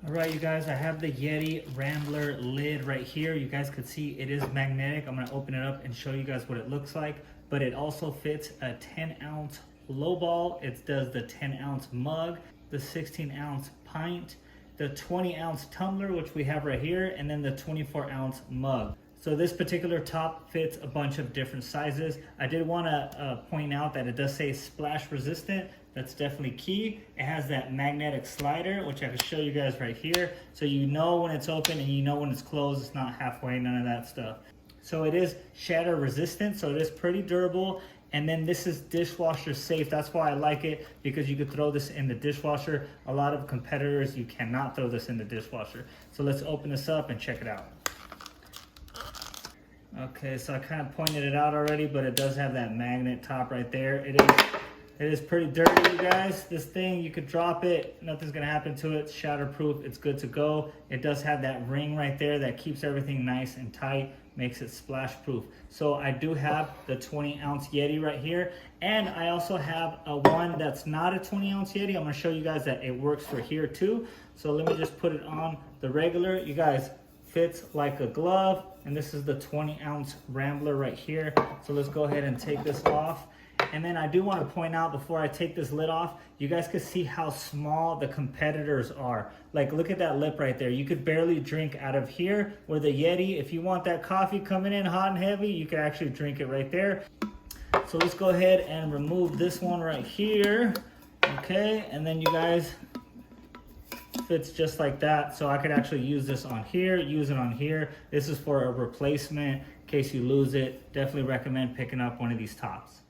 All right, you guys, I have the Yeti Rambler lid right here. You guys could see it is magnetic. I'm gonna open it up and show you guys what it looks like, but it also fits a 10-ounce Lowball. It does the 10-ounce mug, the 16-ounce pint, the 20-ounce tumbler, which we have right here, and then the 24-ounce mug. So this particular top fits a bunch of different sizes. I did want to point out that it does say splash resistant. That's definitely key. It has that magnetic slider, which I can show you guys right here. So you know when it's open and you know when it's closed. It's not halfway, none of that stuff. So it is shatter resistant, so it is pretty durable. And then this is dishwasher safe. That's why I like it, because you could throw this in the dishwasher. A lot of competitors, you cannot throw this in the dishwasher. So let's open this up and check it out. Okay, so I kind of pointed it out already, but it does have that magnet top right there. It is pretty dirty, you guys. This thing, you could drop it, nothing's gonna happen to it. It's shatterproof, it's good to go. It does have that ring right there that keeps everything nice and tight, makes it splash proof. So I do have the 20-ounce Yeti right here, and I also have a one that's not a 20-ounce Yeti. I'm gonna show you guys that it works for here too. So let me just put it on the regular. You guys, fits like a glove, and this is the 20-ounce Rambler right here. So let's go ahead and take this off. And then I do want to point out, before I take this lid off, you guys can see how small the competitors are. Like, look at that lip right there. You could barely drink out of here, where the Yeti, if you want that coffee coming in hot and heavy, you can actually drink it right there. So let's go ahead and remove this one right here. Okay, and then you guys, fits just like that. So I could actually use this on here, use it on here. This is for a replacement in case you lose it. Definitely recommend picking up one of these tops.